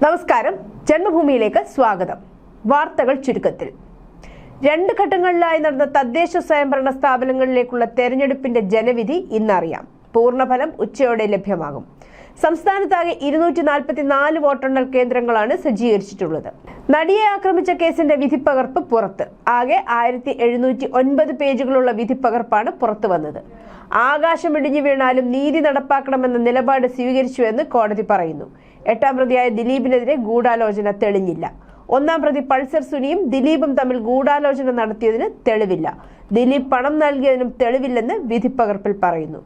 നമസ്കാരം, ജന്മഭൂമിയിലേക്ക് സ്വാഗതം. വാർത്തകൾ ചുരുക്കത്തിൽ. 2 ഘട്ടങ്ങളിലായി നടന്ന തദ്ദേശ സ്വയംഭരണ സ്ഥാപനങ്ങളിലേക്കുള്ള തെരഞ്ഞെടുപ്പിന്റെ ജനവിധി ഇന്നറിയാം. പൂർണ്ണഫലം ഉച്ചയോടെ ലഭ്യമാകും. സംസ്ഥാനത്താകെ 244 വോട്ടെണ്ണൽ കേന്ദ്രങ്ങളാണ് സജ്ജീകരിച്ചിട്ടുള്ളത്. നടിയെ ആക്രമിച്ച കേസിന്റെ വിധിപ്പകർപ്പ് പുറത്ത്. ആകെ 1709 പേജുകളുള്ള വിധിപ്പകർപ്പാണ് പുറത്തു വന്നത്. ആകാശം ഇടിഞ്ഞു വീണാലും നീതി നടപ്പാക്കണമെന്ന നിലപാട് സ്വീകരിച്ചുവെന്ന് കോടതി പറയുന്നു. 8ാം പ്രതിയായ ദിലീപിനെതിരെ ഗൂഢാലോചന തെളിഞ്ഞില്ല. 1ാം പ്രതി പൾസർ സുനിയും ദിലീപും തമ്മിൽ ഗൂഢാലോചന നടത്തിയതിന് തെളിവില്ല. ദിലീപ് പണം നൽകിയതിനും തെളിവില്ലെന്ന് വിധിപ്പകർപ്പിൽ പറയുന്നു.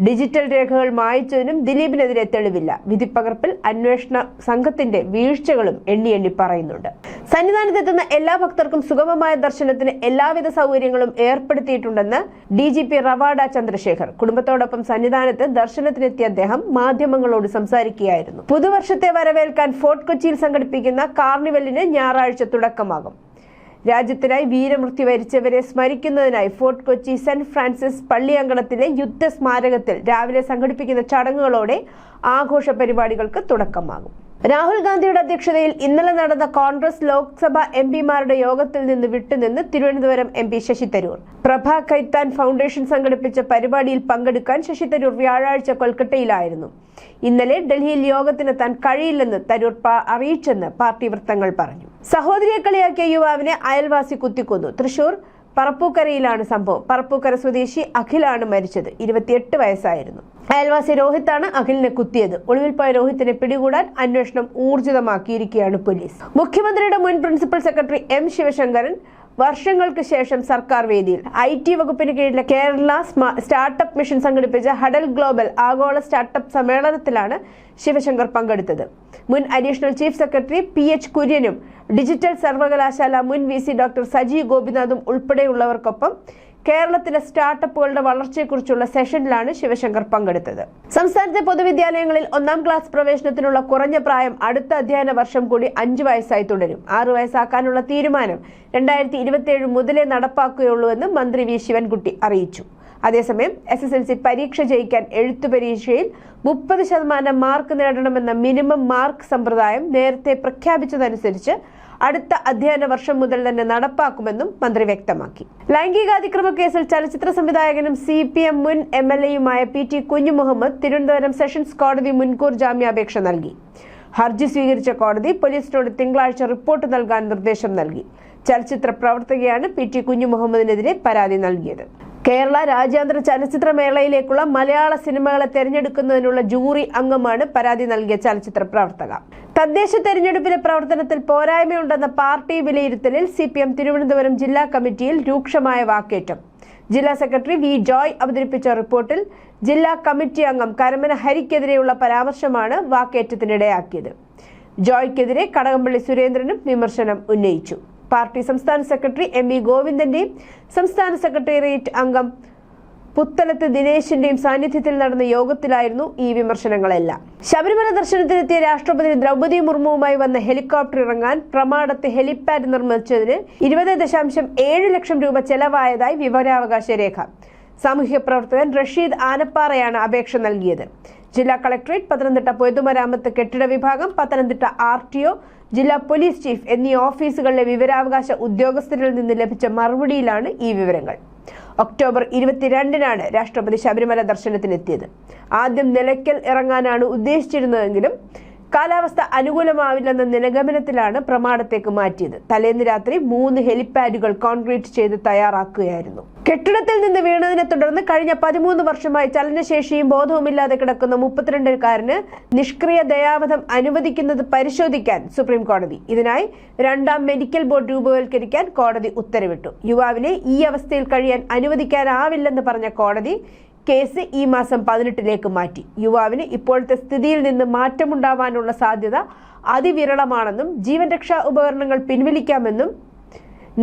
ഡിജിറ്റൽ രേഖകൾ മായ്ച്ചതിനും ദിലീപിനെതിരെ തെളിവില്ല. വിധിപ്പകർപ്പിൽ അന്വേഷണ സംഘത്തിന്റെ വീഴ്ചകളും എണ്ണി പറയുന്നുണ്ട്. സന്നിധാനത്തെത്തുന്ന എല്ലാ ഭക്തർക്കും സുഗമമായ ദർശനത്തിന് എല്ലാവിധ സൗകര്യങ്ങളും ഏർപ്പെടുത്തിയിട്ടുണ്ടെന്ന് DGP റവാഡ ചന്ദ്രശേഖർ. കുടുംബത്തോടൊപ്പം സന്നിധാനത്ത് ദർശനത്തിനെത്തിയ അദ്ദേഹം മാധ്യമങ്ങളോട് സംസാരിക്കുകയായിരുന്നു. പുതുവർഷത്തെ വരവേൽക്കാൻ ഫോർട്ട് കൊച്ചിയിൽ സംഘടിപ്പിക്കുന്ന കാർണിവലിന് ഞായറാഴ്ച തുടക്കമാകും. രാജ്യത്തിനായി വീരമൃത്യു വരിച്ചവരെ സ്മരിക്കുന്നതിനായി ഫോർട്ട് കൊച്ചി സെന്റ് ഫ്രാൻസിസ് പള്ളിയങ്കണത്തിലെ യുദ്ധ സ്മാരകത്തിൽ രാവിലെ സംഘടിപ്പിക്കുന്ന ചടങ്ങുകളോടെ ആഘോഷ പരിപാടികൾക്ക് തുടക്കമാകും. രാഹുൽ ഗാന്ധിയുടെ അധ്യക്ഷതയിൽ ഇന്നലെ നടന്ന കോൺഗ്രസ് ലോക്സഭാ MP-മാരുടെ യോഗത്തിൽ നിന്ന് വിട്ടുനിന്ന് തിരുവനന്തപുരം MP ശശി തരൂർ. പ്രഭ കൈത്താൻ ഫൗണ്ടേഷൻ സംഘടിപ്പിച്ച പരിപാടിയിൽ പങ്കെടുക്കാൻ ശശി തരൂർ വ്യാഴാഴ്ച കൊൽക്കത്തയിലായിരുന്നു. ഇന്നലെ ഡൽഹിയിൽ യോഗത്തിനെത്താൻ കഴിയില്ലെന്ന് തരൂർ അറിയിച്ചെന്ന് പാർട്ടി വൃത്തങ്ങൾ പറഞ്ഞു. സഹോദരിയെ കളിയാക്കിയ യുവാവിനെ അയൽവാസി കുത്തിക്കൊന്നു. തൃശൂർ പറപ്പൂക്കരയിലാണ് സംഭവം. പറപ്പൂക്കര സ്വദേശി അഖിലാണ് മരിച്ചത്. 28 വയസ്സായിരുന്നു. അയൽവാസി രോഹിത്താണ് അഖിലിനെ കുത്തിയത്. ഒളിവിൽ പോയ രോഹിത്തിനെ പിടികൂടാൻ അന്വേഷണം ഊർജിതമാക്കിയിരിക്കുകയാണ് പോലീസ്. മുഖ്യമന്ത്രിയുടെ മുൻ പ്രിൻസിപ്പൽ സെക്രട്ടറി M ശിവശങ്കരൻ വർഷങ്ങൾക്ക് ശേഷം സർക്കാർ വേദിയിൽ. IT വകുപ്പിന് കീഴിലെ കേരള സ്റ്റാർട്ടപ്പ് മിഷൻ സംഘടിപ്പിച്ച ഹഡൽ ഗ്ലോബൽ ആഗോള സ്റ്റാർട്ടപ്പ് സമ്മേളനത്തിലാണ് ശിവശങ്കർ പങ്കെടുത്തത്. മുൻ അഡീഷണൽ ചീഫ് സെക്രട്ടറി PH കുര്യനും ഡിജിറ്റൽ സർവകലാശാല മുൻ VC ഡോക്ടർ സജി ഗോപിനാഥും ഉൾപ്പെടെയുള്ളവർക്കൊപ്പം കേരളത്തിലെ സ്റ്റാർട്ടപ്പുകളുടെ വളർച്ചയെക്കുറിച്ചുള്ള സെഷനിലാണ് ശിവശങ്കർ പങ്കെടുത്തത്. സംസ്ഥാനത്തെ പൊതുവിദ്യാലയങ്ങളിൽ 1ാം ക്ലാസ് പ്രവേശനത്തിനുള്ള കുറഞ്ഞ പ്രായം അടുത്ത അധ്യയന വർഷം കൂടി 5 വയസ്സായി തുടരും. 6 വയസ്സാക്കാനുള്ള തീരുമാനം 2027 മുതലേ നടപ്പാക്കുകയുള്ളൂവെന്ന് മന്ത്രി V ശിവൻകുട്ടി അറിയിച്ചു. അതേസമയം SSLC പരീക്ഷ ജയിക്കാൻ എഴുത്തു പരീക്ഷയിൽ 30% മാർക്ക് നേടണമെന്ന മിനിമം മാർക്ക് സമ്പ്രദായം നേരത്തെ പ്രഖ്യാപിച്ചതനുസരിച്ച് അടുത്ത അധ്യയന വർഷം മുതൽ തന്നെ നടപ്പാക്കുമെന്നും മന്ത്രി വ്യക്തമാക്കി. ലൈംഗികാതിക്രമ കേസിൽ ചലച്ചിത്ര സംവിധായകനും CPM മുൻ MLA-യുമായ PT കുഞ്ഞുമുഹമ്മദ് തിരുവനന്തപുരം സെഷൻസ് കോടതി മുൻകൂർ ജാമ്യാപേക്ഷ നൽകി. ഹർജി സ്വീകരിച്ച കോടതി പോലീസിനോട് തിങ്കളാഴ്ച റിപ്പോർട്ട് നൽകാൻ നിർദ്ദേശം നൽകി. ചലച്ചിത്ര പ്രവർത്തകയാണ് PT കുഞ്ഞുമുഹമ്മദിനെതിരെ പരാതി നൽകിയത്. കേരള രാജ്യാന്തര ചലച്ചിത്രമേളയിലേക്കുള്ള മലയാള സിനിമകളെ തെരഞ്ഞെടുക്കുന്നതിനുള്ള ജൂറി അംഗമാണ് പരാതി നൽകിയ ചലച്ചിത്ര പ്രവർത്തക. തദ്ദേശ തെരഞ്ഞെടുപ്പിലെ പ്രവർത്തനത്തിൽ പോരായ്മയുണ്ടെന്ന പാർട്ടി വിലയിരുത്തലിൽ CPM തിരുവനന്തപുരം ജില്ലാ കമ്മിറ്റിയിൽ രൂക്ഷമായ വാക്കേറ്റം. ജില്ലാ സെക്രട്ടറി V ജോയ് അവതരിപ്പിച്ച റിപ്പോർട്ടിൽ ജില്ലാ കമ്മിറ്റി അംഗം കരമന ഹരിക്കെതിരെയുള്ള പരാമർശമാണ് വാക്കേറ്റത്തിനിടയാക്കിയത്. ജോയ്ക്കെതിരെ കടകംപള്ളി സുരേന്ദ്രനും വിമർശനം ഉന്നയിച്ചു. പാർട്ടി സംസ്ഥാന സെക്രട്ടറി MV ഗോവിന്ദന്റെയും സംസ്ഥാന സെക്രട്ടേറിയറ്റ് അംഗം പുത്തലത്ത് ദിനേശിന്റെയും സാന്നിധ്യത്തിൽ നടന്ന യോഗത്തിലായിരുന്നു ഈ വിമർശനങ്ങളെല്ലാം. ശബരിമല ദർശനത്തിനെത്തിയ രാഷ്ട്രപതി ദ്രൗപദി മുർമുവുമായി വന്ന ഹെലികോപ്റ്റർ ഇറങ്ങാൻ പ്രമാടത്ത് ഹെലിപാഡ് നിർമ്മിച്ചതിന് 20.7 ലക്ഷം രൂപ ചെലവായതായി വിവരാവകാശ രേഖ. സാമൂഹ്യ പ്രവർത്തകൻ റഷീദ് ആനപ്പാറയാണ് അപേക്ഷ നൽകിയത്. ജില്ലാ കളക്ടറേറ്റ്, പത്തനംതിട്ട പൊതുമരാമത്ത് കെട്ടിട വിഭാഗം, പത്തനംതിട്ട RTO, ജില്ലാ പോലീസ് ചീഫ് എന്നീ ഓഫീസുകളിലെ വിവരാവകാശ ഉദ്യോഗസ്ഥരിൽ നിന്ന് ലഭിച്ച മറുപടിയിലാണ് ഈ വിവരങ്ങൾ. ഒക്ടോബർ 22-നാണ് രാഷ്ട്രപതി ശബരിമല ദർശനത്തിനെത്തിയത്. ആദ്യം നിലയ്ക്കൽ ഇറങ്ങാനാണ് ഉദ്ദേശിച്ചിരുന്നതെങ്കിലും കാലാവസ്ഥ അനുകൂലമാവില്ലെന്ന നിഗമനത്തിലാണ് പ്രമാടത്തേക്ക് മാറ്റിയത്. തലേന്ന് രാത്രി 3 ഹെലിപാഡുകൾ കോൺക്രീറ്റ് ചെയ്ത് തയ്യാറാക്കുകയായിരുന്നു. കെട്ടിടത്തിൽ നിന്ന് വീണതിനെ തുടർന്ന് കഴിഞ്ഞ 13 വർഷമായി ചലനശേഷിയും ബോധവുമില്ലാതെ കിടക്കുന്ന 32-കാരന് നിഷ്ക്രിയ ദയാവധം അനുവദിക്കുന്നത് പരിശോധിക്കാൻ സുപ്രീം കോടതി. ഇതിനായി 2ാം മെഡിക്കൽ ബോർഡ് രൂപവൽക്കരിക്കാൻ കോടതി ഉത്തരവിട്ടു. യുവാവിനെ ഈ അവസ്ഥയിൽ കഴിയാൻ അനുവദിക്കാനാവില്ലെന്ന് പറഞ്ഞ കോടതി കേസ് ഈ മാസം 18-ലേക്ക് മാറ്റി. യുവാവിന് ഇപ്പോഴത്തെ സ്ഥിതിയിൽ നിന്ന് മാറ്റമുണ്ടാവാനുള്ള സാധ്യത അതിവിരളമാണെന്നും ജീവൻ രക്ഷാ ഉപകരണങ്ങൾ പിൻവലിക്കാമെന്നും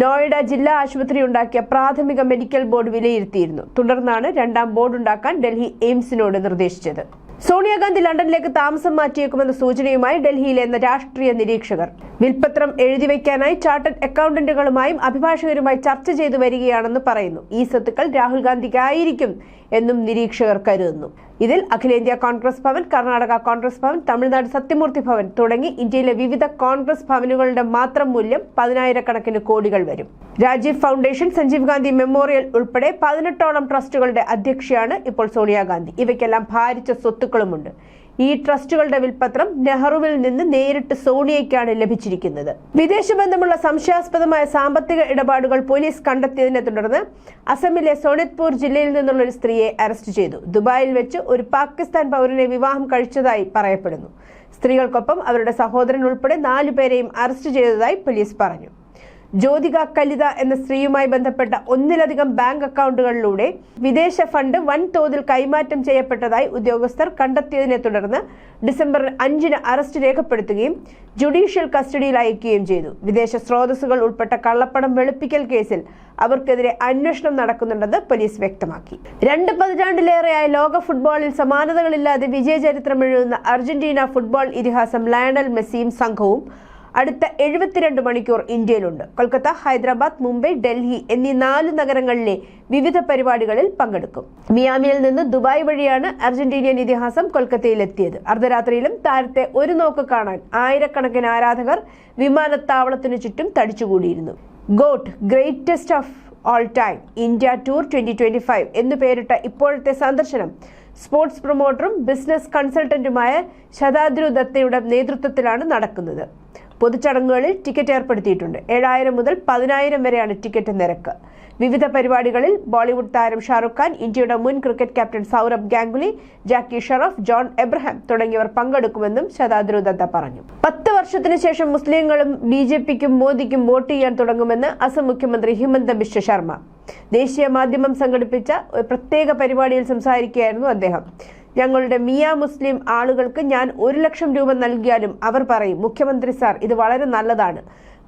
നോയിഡ ജില്ലാ ആശുപത്രി ഉണ്ടാക്കിയ പ്രാഥമിക മെഡിക്കൽ ബോർഡ് വിലയിരുത്തിയിരുന്നു. തുടർന്നാണ് 2ാം ബോർഡ് ഉണ്ടാക്കാൻ ഡൽഹി എയിംസിനോട് നിർദ്ദേശിച്ചത്. സോണിയാഗാന്ധി ലണ്ടനിലേക്ക് താമസം മാറ്റിയേക്കുമെന്ന സൂചനയുമായി ഡൽഹിയിലെ രാഷ്ട്രീയ നിരീക്ഷകർ. വിൽപത്രം എഴുതിവെക്കാനായി ചാർട്ടേഡ് അക്കൗണ്ടന്റുകളുമായും അഭിഭാഷകരുമായി ചർച്ച ചെയ്തു വരികയാണെന്ന് പറയുന്നു. ഈ സ്വത്തുക്കൾ രാഹുൽ ഗാന്ധിക്കായിരിക്കും എന്നും നിരീക്ഷകർ കരുതുന്നു. ഇതിൽ അഖിലേന്ത്യാ കോൺഗ്രസ് ഭവൻ, കർണാടക കോൺഗ്രസ് ഭവൻ, തമിഴ്നാട് സത്യമൂർത്തി ഭവൻ തുടങ്ങി ഇന്ത്യയിലെ വിവിധ കോൺഗ്രസ് ഭവനുകളുടെ മാത്രം മൂല്യം 10,000-കണക്കിന് കോടികൾ വരും. രാജീവ് ഫൗണ്ടേഷൻ, സഞ്ജീവ് ഗാന്ധി മെമ്മോറിയൽ ഉൾപ്പെടെ 18ഓളം ട്രസ്റ്റുകളുടെ അധ്യക്ഷയാണ് ഇപ്പോൾ സോണിയാഗാന്ധി. ഇവയ്ക്കെല്ലാം ഭാരിച്ച സ്വത്തുക്കളുമുണ്ട്. ഈ ട്രസ്റ്റുകളുടെ വിൽപത്രം നെഹ്റുവിൽ നിന്ന് നേരിട്ട് സോണിയയ്ക്കാണ് ലഭിച്ചിരിക്കുന്നത്. വിദേശ ബന്ധമുള്ള സംശയാസ്പദമായ സാമ്പത്തിക ഇടപാടുകൾ പോലീസ് കണ്ടെത്തിയതിനെ തുടർന്ന് അസമിലെ സോണിത്പൂർ ജില്ലയിൽ നിന്നുള്ള ഒരു സ്ത്രീയെ അറസ്റ്റ് ചെയ്തു. ദുബായിൽ വെച്ച് ഒരു പാകിസ്ഥാൻ പൗരനെ വിവാഹം കഴിച്ചതായി പറയപ്പെടുന്നു. സ്ത്രീകൾക്കൊപ്പം അവരുടെ സഹോദരൻ ഉൾപ്പെടെ 4 പേരെയും അറസ്റ്റ് ചെയ്തതായി പോലീസ് പറഞ്ഞു. ജ്യോതിക കലിത എന്ന സ്ത്രീയുമായി ബന്ധപ്പെട്ട 1ലധികം ബാങ്ക് അക്കൗണ്ടുകളിലൂടെ വിദേശ ഫണ്ട് വൻതോതിൽ കൈമാറ്റം ചെയ്യപ്പെട്ടതായി ഉദ്യോഗസ്ഥർ കണ്ടെത്തിയതിനെ തുടർന്ന് ഡിസംബർ 5-ന് അറസ്റ്റ് രേഖപ്പെടുത്തുകയും ജുഡീഷ്യൽ കസ്റ്റഡിയിൽ അയക്കുകയും ചെയ്തു. വിദേശ സ്രോതസ്സുകൾ ഉൾപ്പെട്ട കള്ളപ്പണം വെളുപ്പിക്കൽ കേസിൽ അവർക്കെതിരെ അന്വേഷണം നടക്കുന്നുണ്ടെന്ന് പോലീസ് വ്യക്തമാക്കി. 2 പതിറ്റാണ്ടിലേറെയായി ലോക ഫുട്ബോളിൽ സമാനതകളില്ലാതെ വിജയചരിത്രം എഴുതുന്ന അർജന്റീന ഫുട്ബോൾ ഇതിഹാസം ലയണൽ മെസ്സിയും സംഘവും അടുത്ത 72 മണിക്കൂർ ഇന്ത്യയിലുണ്ട്. കൊൽക്കത്ത, ഹൈദരാബാദ്, മുംബൈ, ഡൽഹി എന്നീ 4 നഗരങ്ങളിലെ വിവിധ പരിപാടികളിൽ പങ്കെടുക്കും. മിയാമിയിൽ നിന്ന് ദുബായ് വഴിയാണ് അർജന്റീനിയൻ ഇതിഹാസം കൊൽക്കത്തയിലെത്തിയത്. അർദ്ധരാത്രിയിലും താരത്തെ ഒരു നോക്ക് കാണാൻ ആയിരക്കണക്കിന് ആരാധകർ വിമാനത്താവളത്തിനു ചുറ്റും തടിച്ചുകൂടിയിരുന്നു. GOAT, greatest of all time India tour 2025 എന്നു പേരിട്ട ഇപ്പോഴത്തെ സന്ദർശനം സ്പോർട്സ് പ്രൊമോട്ടറും ബിസിനസ് കൺസൾട്ടന്റുമായ ശതാദ്രു ദത്തയുടെ നേതൃത്വത്തിലാണ് നടക്കുന്നത്. പൊതുചടങ്ങുകളിൽ ടിക്കറ്റ് ഏർപ്പെടുത്തിയിട്ടുണ്ട്. 7,000 മുതൽ 10,000 വരെയാണ് ടിക്കറ്റ് നിരക്ക്. വിവിധ പരിപാടികളിൽ ബോളിവുഡ് താരം ഷാറുഖ് ഖാൻ, ഇന്ത്യയുടെ മുൻ ക്രിക്കറ്റ് ക്യാപ്റ്റൻ സൗരഭ് ഗാംഗുലി, ജാക്കി ഷറഫ്, ജോൺ എബ്രഹാം തുടങ്ങിയവർ പങ്കെടുക്കുമെന്നും ശതാദ്രു ദത്ത പറഞ്ഞു. 10 വർഷത്തിനു ശേഷം മുസ്ലിങ്ങളും BJPക്കും മോദിക്കും വോട്ട് ചെയ്യാൻ തുടങ്ങുമെന്ന് അസം മുഖ്യമന്ത്രി ഹിമന്ത ബിശ്വ ശർമ്മ ദേശീയ മാധ്യമം സംഘടിപ്പിച്ച ഒരു പ്രത്യേക പരിപാടിയിൽ സംസാരിക്കുകയായിരുന്നു അദ്ദേഹം. ഞങ്ങളുടെ മിയ മുസ്ലിം ആളുകൾക്ക് ഞാൻ 1 ലക്ഷം രൂപ നൽകിയാലും അവർ പറയും, മുഖ്യമന്ത്രി സാർ ഇത് വളരെ നല്ലതാണ്,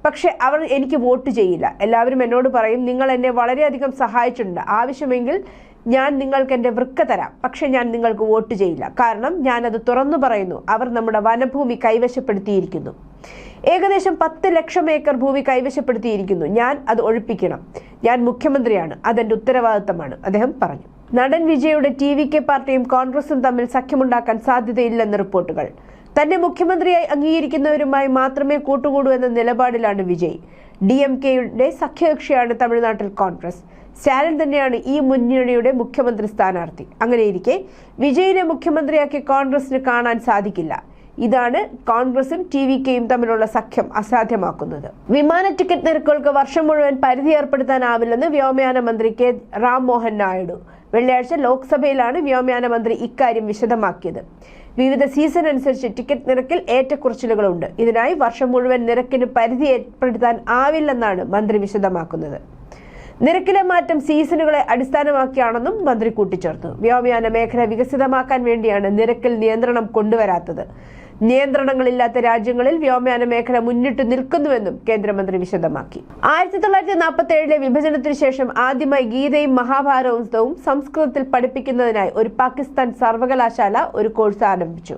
പക്ഷെ അവർ എനിക്ക് വോട്ട് ചെയ്യില്ല. എല്ലാവരും എന്നോട് പറയും, നിങ്ങൾ എന്നെ വളരെയധികം സഹായിച്ചിട്ടുണ്ട്, ആവശ്യമെങ്കിൽ ഞാൻ നിങ്ങൾക്ക് എൻ്റെ വൃക്ക തരാം, പക്ഷെ ഞാൻ നിങ്ങൾക്ക് വോട്ട് ചെയ്യില്ല. കാരണം ഞാനത് തുറന്നു പറയുന്നു, അവർ നമ്മുടെ വനഭൂമി കൈവശപ്പെടുത്തിയിരിക്കുന്നു. ഏകദേശം 10 ലക്ഷം ഏക്കർ ഭൂമി കൈവശപ്പെടുത്തിയിരിക്കുന്നു. ഞാൻ അത് ഒഴിപ്പിക്കണം. ഞാൻ മുഖ്യമന്ത്രിയാണ്, അതെന്റെ ഉത്തരവാദിത്തമാണ്, അദ്ദേഹം പറഞ്ഞു. നടൻ വിജയുടെ TVK പാർട്ടിയും കോൺഗ്രസും തമ്മിൽ സഖ്യമുണ്ടാക്കാൻ സാധ്യതയില്ലെന്ന് റിപ്പോർട്ടുകൾ. തന്നെ മുഖ്യമന്ത്രിയായി അംഗീകരിക്കുന്നവരുമായി മാത്രമേ കൂട്ടുകൂടൂ എന്ന നിലപാടിലാണ് വിജയ്. DMKയുടെ സഖ്യകക്ഷിയാണ് തമിഴ്നാട്ടിൽ കോൺഗ്രസ്. സ്റ്റാലിൻ തന്നെയാണ് ഈ മുന്നണിയുടെ മുഖ്യമന്ത്രി സ്ഥാനാർത്ഥി. അങ്ങനെയിരിക്കെ വിജയിനെ മുഖ്യമന്ത്രിയാക്കി കോൺഗ്രസിന് കാണാൻ സാധിക്കില്ല. ഇതാണ് കോൺഗ്രസും TVKയും തമ്മിലുള്ള സഖ്യം അസാധ്യമാക്കുന്നത്. വിമാന ടിക്കറ്റ് നിരക്കുകൾക്ക് വർഷം മുഴുവൻ പരിധി ഏർപ്പെടുത്താനാവില്ലെന്ന് വ്യോമയാന മന്ത്രി K. റാം മോഹൻ നായിഡു വെള്ളിയാഴ്ച ലോക്സഭയിലാണ് വ്യോമയാന മന്ത്രി ഇക്കാര്യം വിശദമാക്കിയത്. വിവിധ സീസൺ അനുസരിച്ച് ടിക്കറ്റ് നിരക്കിൽ ഏറ്റക്കുറച്ചിലുകളുണ്ട്. ഇതിനായി വർഷം മുഴുവൻ നിരക്കിന് പരിധി ഏർപ്പെടുത്താൻ ആവില്ലെന്നാണ് മന്ത്രി വിശദമാക്കുന്നത്. നിരക്കിലെ മാറ്റം സീസണുകളെ അടിസ്ഥാനമാക്കിയാണെന്നും മന്ത്രി കൂട്ടിച്ചേർത്തു. വ്യോമയാന മേഖല വികസിതമാക്കാൻ വേണ്ടിയാണ് നിരക്കിൽ നിയന്ത്രണം കൊണ്ടുവരാത്തത്. നിയന്ത്രണങ്ങളില്ലാത്ത രാജ്യങ്ങളിൽ വ്യോമയാന മേഖല മുന്നിട്ട് നിൽക്കുന്നുവെന്നും കേന്ദ്രമന്ത്രി വിശദമാക്കി. 1947 വിഭജനത്തിന് ശേഷം ആദ്യമായി ഗീതയും മഹാഭാരതവും സംസ്കൃതത്തിൽ പഠിപ്പിക്കുന്നതിനായി ഒരു പാകിസ്ഥാൻ സർവകലാശാല ഒരു കോഴ്സ് ആരംഭിച്ചു.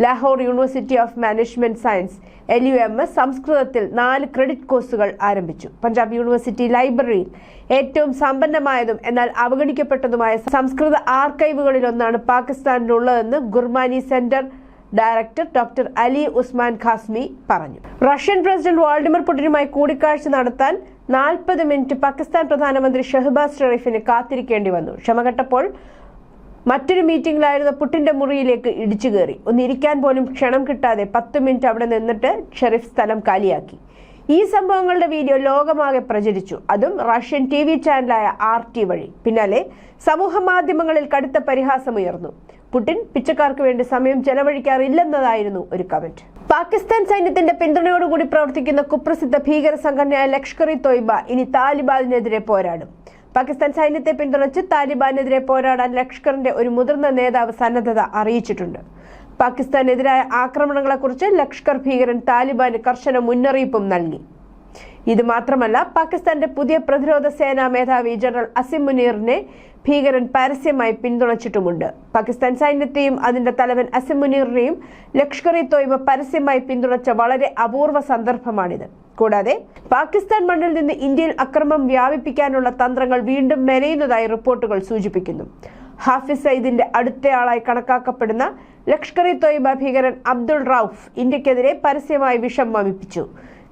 Lahore university of management science LUMS സംസ്കൃതത്തിൽ 4 ക്രെഡിറ്റ് കോഴ്സുകൾ ആരംഭിച്ചു. പഞ്ചാബ് യൂണിവേഴ്സിറ്റി ലൈബ്രറിയിൽ ഏറ്റവും സമ്പന്നമായതും എന്നാൽ അവഗണിക്കപ്പെട്ടതുമായ സംസ്കൃത ആർക്കൈവുകളിലൊന്നാണ് പാകിസ്ഥാനിലുള്ളതെന്ന് Gurmani centre director doctor Ali Usman Qasmi പറഞ്ഞു. റഷ്യൻ പ്രസിഡന്റ് വ്ളാഡിമിർ പുടിനുമായി കൂടിക്കാഴ്ച നടത്താൻ 40 മിനിറ്റ് പാകിസ്ഥാൻ പ്രധാനമന്ത്രി ഷഹബാസ് ഷെറീഫിന് കാത്തിരിക്കേണ്ടി വന്നു. ക്ഷമകെട്ടപ്പോൾ മറ്റൊരു മീറ്റിംഗിലായിരുന്ന പുടിന്റെ മുറിയിലേക്ക് ഇടിച്ചു കയറി. ഒന്നിരിക്കാൻ പോലും ക്ഷണം കിട്ടാതെ 10 മിനിറ്റ് അവിടെ നിന്നിട്ട് ഷെറീഫ് സ്ഥലം കാലിയാക്കി. ഈ സംഭവങ്ങളുടെ വീഡിയോ ലോകമാകെ പ്രചരിച്ചു, അതും റഷ്യൻ TV ചാനലായ RT വഴി. പിന്നാലെ സമൂഹ മാധ്യമങ്ങളിൽ കടുത്ത പരിഹാസമുയർന്നു. പുടിൻ പിച്ചക്കാർക്ക് വേണ്ടി സമയം ചെലവഴിക്കാറില്ലെന്നതായിരുന്നു ഒരു കമന്റ്. പാകിസ്ഥാൻ സൈന്യത്തിന്റെ പിന്തുണയോടുകൂടി പ്രവർത്തിക്കുന്ന കുപ്രസിദ്ധ ഭീകര സംഘടനയായ ലഷ്കർ-ഇ-തോയ്ബ ഇനി താലിബാനെതിരെ പോരാടും. പാകിസ്ഥാൻ സൈന്യത്തെ പിന്തുണച്ച് താലിബാനെതിരെ പോരാടാൻ ലഷ്കറിന്റെ ഒരു മുതിർന്ന നേതാവ് സന്നദ്ധത അറിയിച്ചിട്ടുണ്ട്. പാകിസ്ഥാനെതിരായ ആക്രമണങ്ങളെക്കുറിച്ച് ലഷ്കർ ഭീകരൻ താലിബാന് കർശന മുന്നറിയിപ്പും നൽകി. ഇത് മാത്രമല്ല, പാകിസ്ഥാന്റെ പുതിയ പ്രതിരോധ സേനാ മേധാവി ജനറൽ അസിം മുനീറിനെ ഭീകരൻ പരസ്യമായി പിന്തുണച്ചിട്ടുമുണ്ട്. പാകിസ്ഥാൻ സൈന്യത്തെയും അതിന്റെ തലവൻ അസിം മുനീറിനെയും ലഷ്കർ-ഇ-തോയ്ബ പരസ്യമായി പിന്തുണച്ച വളരെ അപൂർവ സന്ദർഭമാണിത്. കൂടാതെ പാകിസ്ഥാൻ മണ്ണിൽ നിന്ന് ഇന്ത്യയിൽ അക്രമം വ്യാപിപ്പിക്കാനുള്ള തന്ത്രങ്ങൾ വീണ്ടും മെനയുന്നതായി റിപ്പോർട്ടുകൾ സൂചിപ്പിക്കുന്നു. ഹാഫിസ് സയ്യിദിന്റെ അടുത്തയാളായി കണക്കാക്കപ്പെടുന്ന ലഷ്കർ-ഇ-തോയ്ബ ഭീകരൻ അബ്ദുൾ റൌഫ് ഇന്ത്യക്കെതിരെ പരസ്യമായി വിഷം വമിപ്പിച്ചു.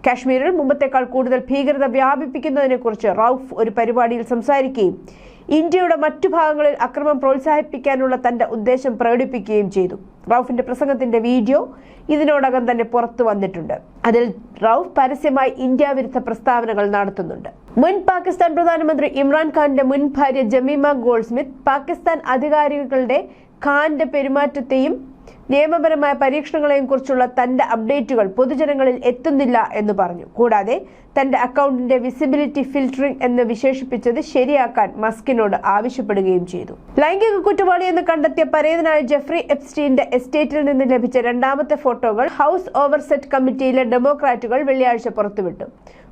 കാശ്മീരിൽ മുമ്പത്തേക്കാൾ കൂടുതൽ ഭീകരത വ്യാപിപ്പിക്കുന്നതിനെക്കുറിച്ച് റൌഫ് ഒരു പരിപാടിയിൽ സംസാരിക്കുകയും ഇന്ത്യയുടെ മറ്റു ഭാഗങ്ങളിൽ അക്രമം പ്രോത്സാഹിപ്പിക്കാനുള്ള തന്റെ ഉദ്ദേശം പ്രകടിപ്പിക്കുകയും ചെയ്തു. റൌഫിന്റെ പ്രസംഗത്തിന്റെ വീഡിയോ ഇതിനോടകം തന്നെ പുറത്തു വന്നിട്ടുണ്ട്. അതിൽ റൌഫ് പരസ്യമായി ഇന്ത്യ വിരുദ്ധ പ്രസ്താവനകൾ നടത്തുന്നുണ്ട്. മുൻ പാകിസ്ഥാൻ പ്രധാനമന്ത്രി ഇമ്രാൻഖാന്റെ മുൻ ഭാര്യ ജമീമ ഗോൾഡ്സ്മിത്ത് പാകിസ്ഥാൻ അധികാരികളുടെ ഖാന്റെ പെരുമാറ്റത്തെയും നിയമപരമായ പരീക്ഷണങ്ങളെയും കുറിച്ചുള്ള തന്റെ അപ്ഡേറ്റുകൾ പൊതുജനങ്ങളിൽ എത്തുന്നില്ല എന്ന് പറഞ്ഞു. കൂടാതെ തന്റെ അക്കൗണ്ടിന്റെ വിസിബിലിറ്റി ഫിൽറ്ററിംഗ് എന്ന് വിശേഷിപ്പിച്ചത് ശരിയാക്കാൻ മസ്കിനോട് ആവശ്യപ്പെടുകയും ചെയ്തു. ലൈംഗിക കുറ്റവാളി എന്ന് കണ്ടെത്തിയ പരേതനായ ജെഫ്രി എപ്സ്റ്റീന്റെ എസ്റ്റേറ്റിൽ നിന്ന് ലഭിച്ച രണ്ടാമത്തെ ഫോട്ടോകൾ ഹൗസ് ഓവർസെറ്റ് കമ്മിറ്റിയിലെ ഡെമോക്രാറ്റുകൾ വെള്ളിയാഴ്ച പുറത്തുവിട്ടു.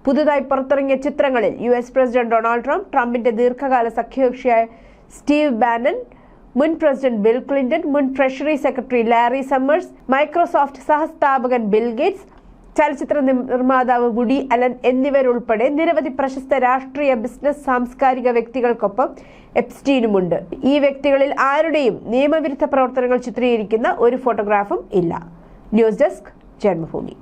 പുതുതായി പുറത്തിറങ്ങിയ ചിത്രങ്ങളിൽ US പ്രസിഡന്റ് ഡൊണാൾഡ് ട്രംപ്, ട്രംപിന്റെ ദീർഘകാല സഖ്യകക്ഷിയായ സ്റ്റീവ് ബാനൻ, മുൻ പ്രസിഡന്റ് ബിൽ ക്ലിന്റൺ, മുൻ treasury secretary Larry Summers, Microsoft സഹസ്ഥാപകൻ ബിൽ ഗേറ്റ്സ്, ചലച്ചിത്ര നിർമ്മാതാവ് വുഡി അലൻ എന്നിവരുൾപ്പെടെ നിരവധി പ്രശസ്ത രാഷ്ട്രീയ, ബിസിനസ്, സാംസ്കാരിക വ്യക്തികൾക്കൊപ്പം എപ്സ്റ്റീനുമുണ്ട്. ഈ വ്യക്തികളിൽ ആരുടെയും നിയമവിരുദ്ധ പ്രവർത്തനങ്ങൾ ചിത്രീകരിക്കുന്ന ഒരു ഫോട്ടോഗ്രാഫും ഇല്ല. News desk, Janmabhumi.